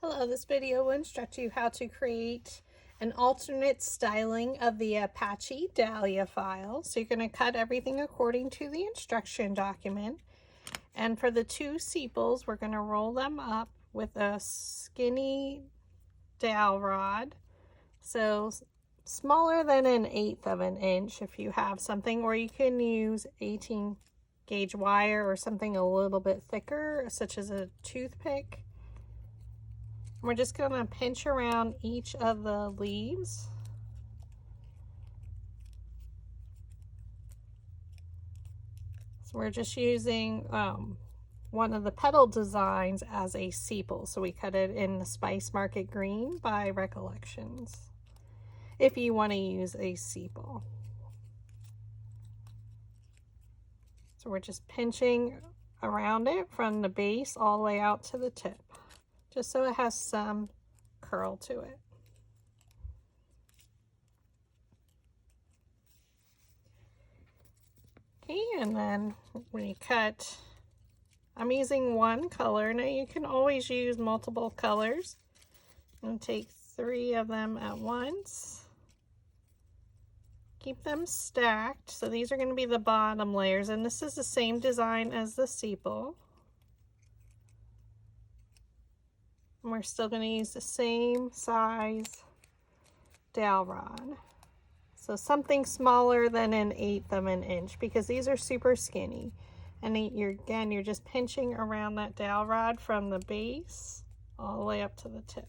Hello, this video will instruct you how to create an alternate styling of the Apache Dahlia file. So you're going to cut everything according to the instruction document. And for the two sepals, we're going to roll them up with a skinny dowel rod. So smaller than 1/8 of an inch if you have something, or you can use 18 gauge wire or something a little bit thicker, such as a toothpick. We're just going to pinch around each of the leaves. So we're just using one of the petal designs as a sepal. So we cut it in the Spice Market Green by Recollections, if you want to use a sepal. So we're just pinching around it from the base all the way out to the tip, just so it has some curl to it. Okay, and then when you cut, I'm using one color. Now you can always use multiple colors. I'm going to take 3 of them at once. Keep them stacked. So these are going to be the bottom layers, and this is the same design as the sepal. And we're still going to use the same size dowel rod. So something smaller than 1/8 of an inch, because these are super skinny. And you're just pinching around that dowel rod from the base all the way up to the tip.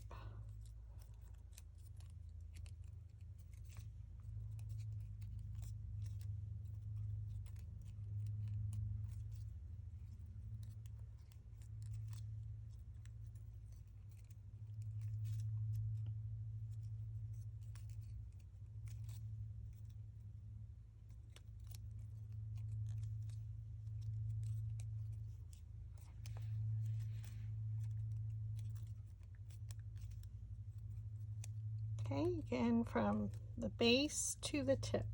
Okay, again from the base to the tip.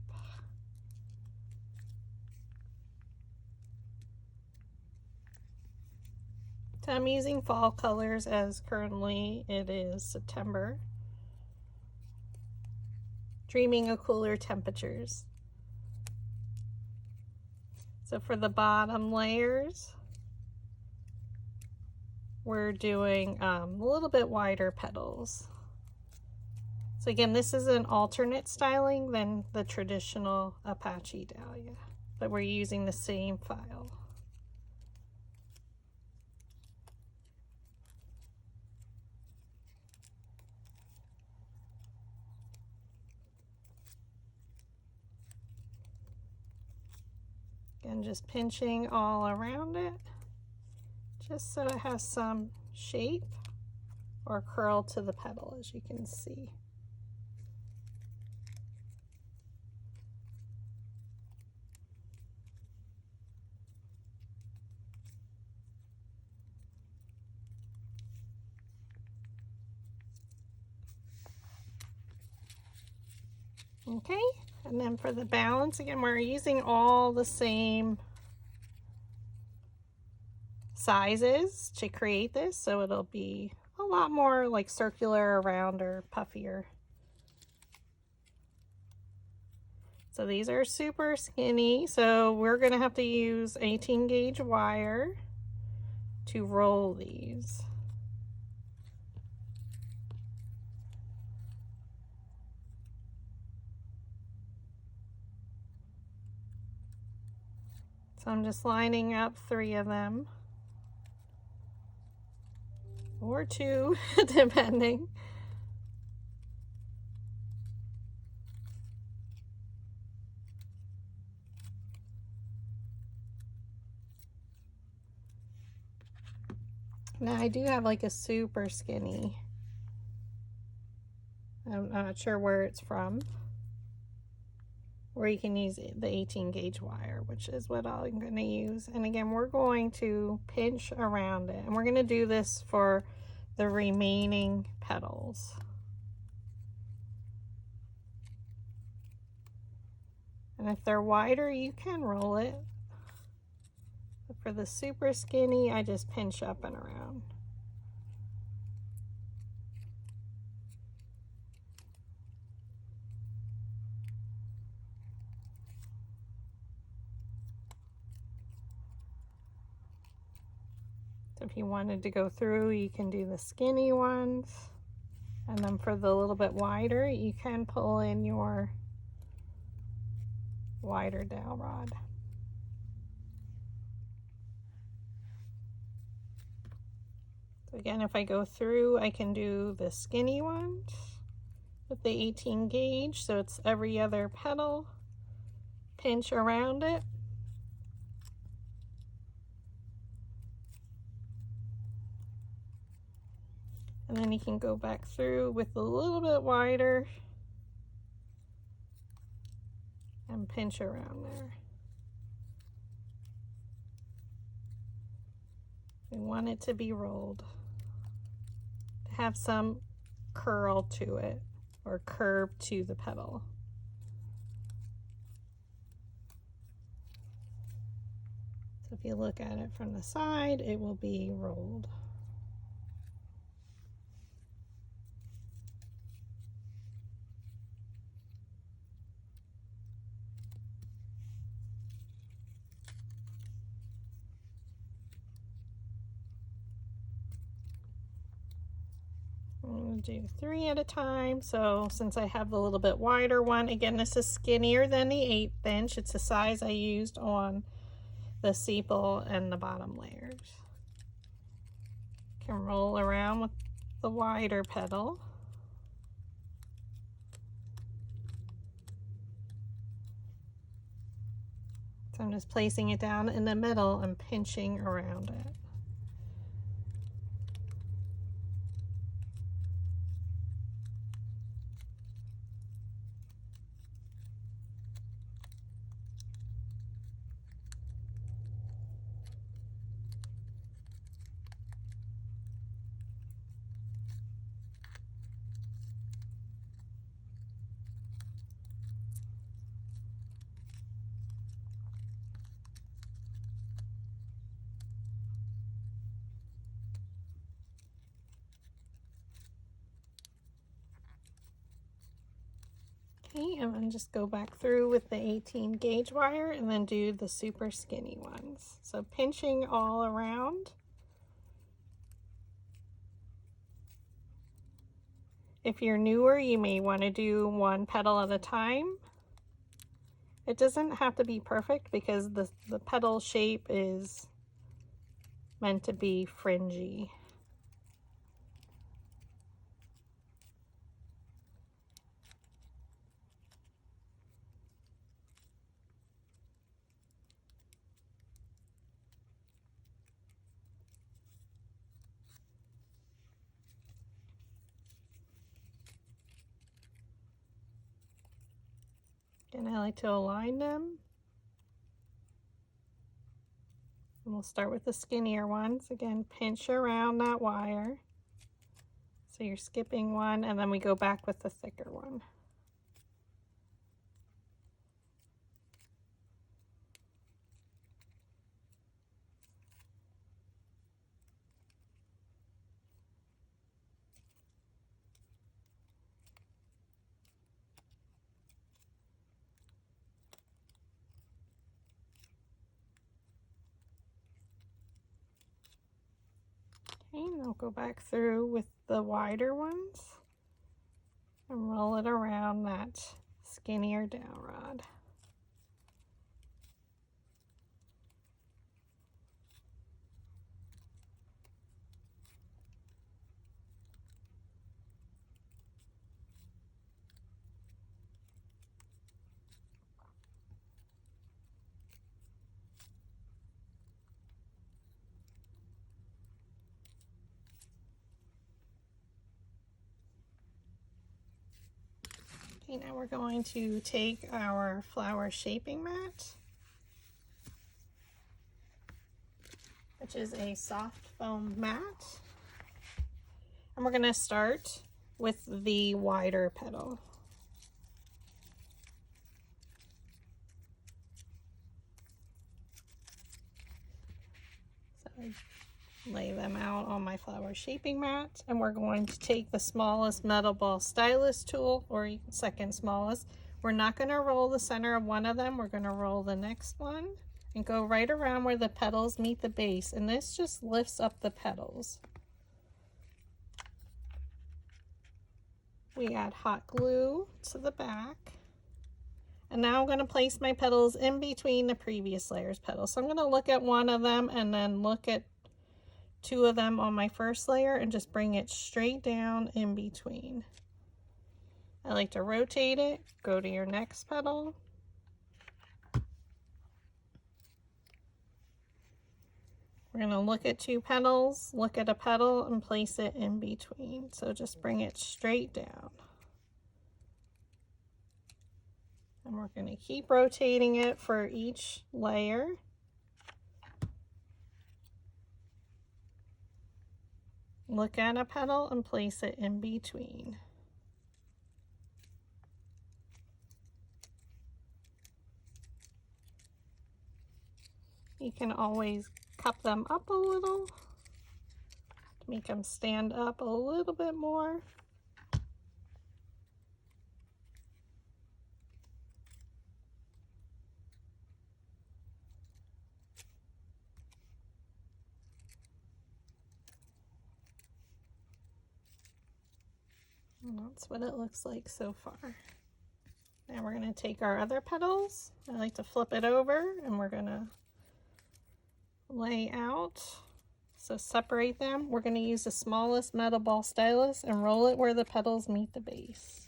So I'm using fall colors, as currently it is September. Dreaming of cooler temperatures. So for the bottom layers, we're doing a little bit wider petals. So again, this is an alternate styling than the traditional Apache Dahlia, but we're using the same file. Again, just pinching all around it, just so it has some shape or curl to the petal, as you can see. Okay, and then for the balance, again, we're using all the same sizes to create this, so it'll be a lot more like circular, round, or puffier. So these are super skinny, so we're gonna have to use 18 gauge wire to roll these. So I'm just lining up 3 of them, or 2, depending. Now I do have like a super skinny, I'm not sure where it's from, or you can use the 18 gauge wire, which is what I'm going to use. And again, we're going to pinch around it, and we're going to do this for the remaining petals. And if they're wider, you can roll it. But for the super skinny, I just pinch up and around. So if you wanted to go through, you can do the skinny ones. And then for the little bit wider, you can pull in your wider dowel rod. So again, if I go through, I can do the skinny ones with the 18 gauge, so it's every other petal, pinch around it. And then you can go back through with a little bit wider and pinch around there. We want it to be rolled, to have some curl to it or curve to the petal. So if you look at it from the side, it will be rolled. I'm going to do 3 at a time. So since I have the little bit wider one, again, this is skinnier than the 1/8 inch. It's the size I used on the sepal and the bottom layers. You can roll around with the wider petal. So I'm just placing it down in the middle and pinching around it. Okay, and then just go back through with the 18 gauge wire and then do the super skinny ones. So pinching all around. If you're newer, you may want to do 1 petal at a time. It doesn't have to be perfect because the petal shape is meant to be fringy. And I like to align them. And we'll start with the skinnier ones. Again, pinch around that wire. So you're skipping one, and then we go back with the thicker one. Okay, and I'll go back through with the wider ones and roll it around that skinnier dowel rod. Okay, now we're going to take our flower shaping mat, which is a soft foam mat, and we're going to start with the wider petal. So I lay them out on my flower shaping mat, and we're going to take the smallest metal ball stylus tool, or second smallest. We're not going to roll the center of one of them, we're going to roll the next one, and go right around where the petals meet the base, and this just lifts up the petals. We add hot glue to the back, and now I'm going to place my petals in between the previous layer's petals. So I'm going to look at one of them and then look at two of them on my first layer and just bring it straight down in between. I like to rotate it, go to your next petal. We're going to look at two petals, look at a petal, and place it in between. So just bring it straight down. And we're going to keep rotating it for each layer. Look at a petal and place it in between. You can always cup them up a little to make them stand up a little bit more. And that's what it looks like so far. Now we're going to take our other petals. I like to flip it over and we're going to lay out. So separate them. We're going to use the smallest metal ball stylus and roll it where the petals meet the base.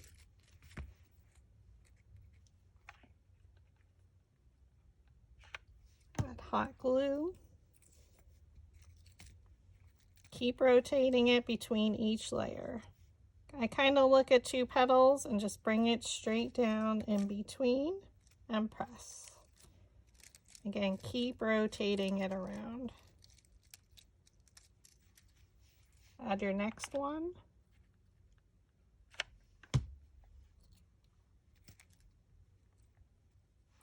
Add hot glue. Keep rotating it between each layer. I kind of look at two petals and just bring it straight down in between and press. Again, keep rotating it around. Add your next one.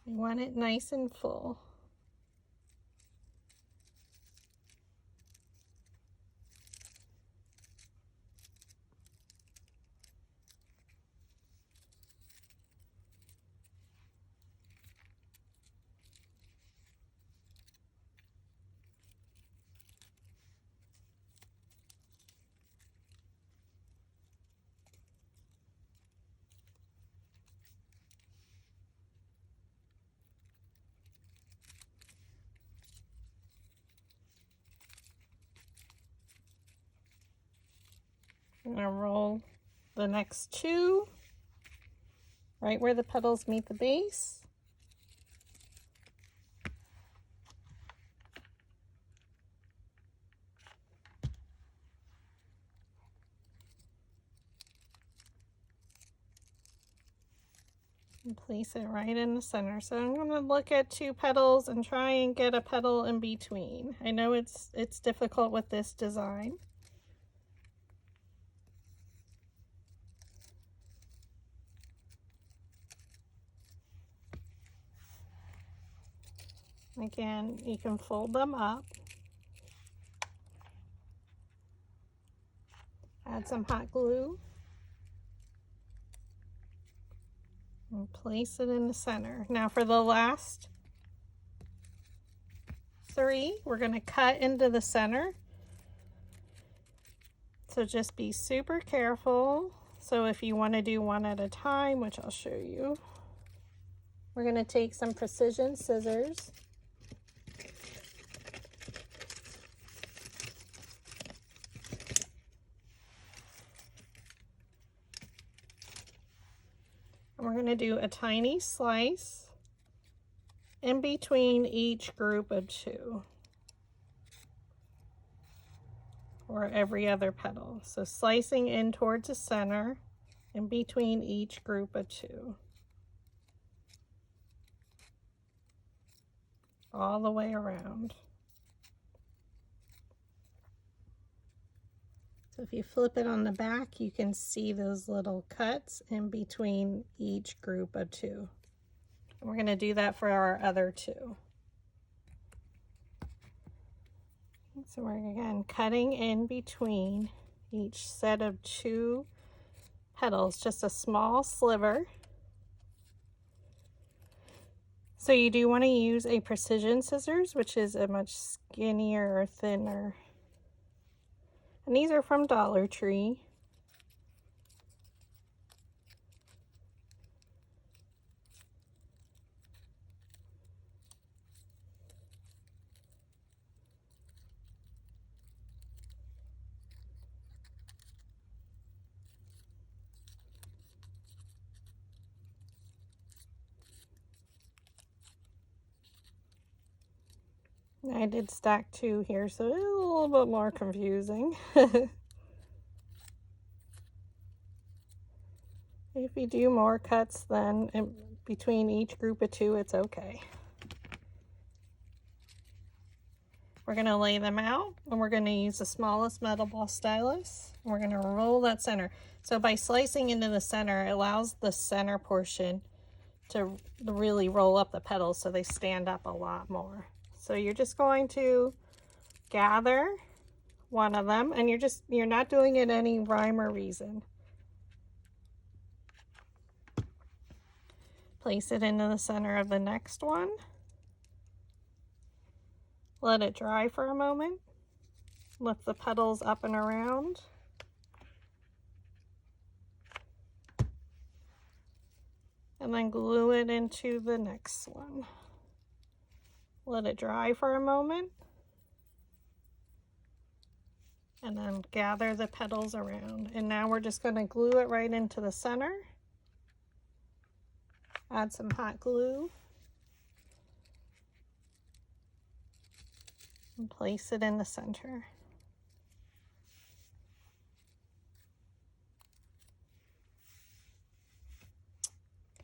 You want it nice and full. I'm going to roll the next two right where the petals meet the base. And place it right in the center. So I'm going to look at two petals and try and get a petal in between. I know it's difficult with this design. Again, you can fold them up. Add some hot glue. And place it in the center. Now for the last three, we're going to cut into the center. So just be super careful. So if you want to do one at a time, which I'll show you, we're going to take some precision scissors. And we're going to do a tiny slice in between each group of two, or every other petal. So slicing in towards the center in between each group of two, all the way around. So if you flip it on the back, you can see those little cuts in between each group of two. And we're going to do that for our other two. So we're again cutting in between each set of two petals, just a small sliver. So you do want to use a precision scissors, which is a much skinnier or thinner. And these are from Dollar Tree. I did stack 2 here, so it's a little bit more confusing. If you do more cuts then between each group of 2, it's okay. We're going to lay them out, and we're going to use the smallest metal ball stylus. We're going to roll that center. So by slicing into the center, it allows the center portion to really roll up the petals so they stand up a lot more. So you're just going to gather one of them, and you're not doing it any rhyme or reason. Place it into the center of the next one. Let it dry for a moment. Lift the petals up and around. And then glue it into the next one. Let it dry for a moment. And then gather the petals around. And now we're just going to glue it right into the center. Add some hot glue. And place it in the center.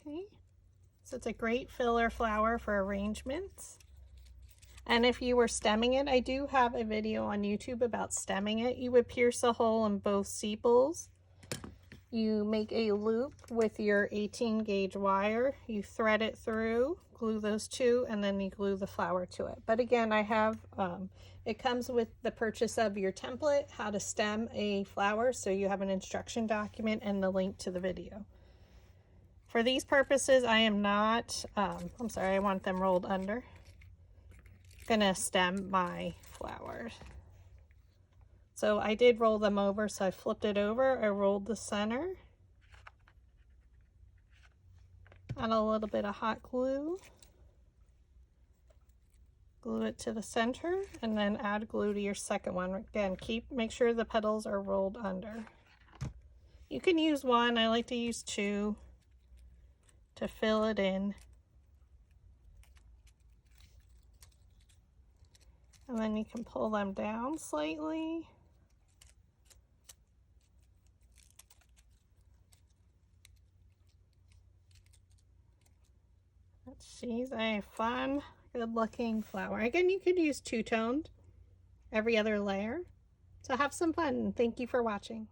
Okay, so it's a great filler flower for arrangements. And if you were stemming it, I do have a video on YouTube about stemming it. You would pierce a hole in both sepals. You make a loop with your 18 gauge wire. You thread it through, glue those 2, and then you glue the flower to it. But again, I have, it comes with the purchase of your template, how to stem a flower. So you have an instruction document and the link to the video. For these purposes, I am not, I'm sorry, I want them rolled under. Gonna stem my flowers. So I did roll them over, so I flipped it over, I rolled the center. Add a little bit of hot glue. Glue it to the center, and then add glue to your second one. Again, make sure the petals are rolled under. You can use 1, I like to use 2 to fill it in. And then you can pull them down slightly. She's a fun, good-looking flower. Again, you could use 2-toned every other layer. So have some fun. Thank you for watching.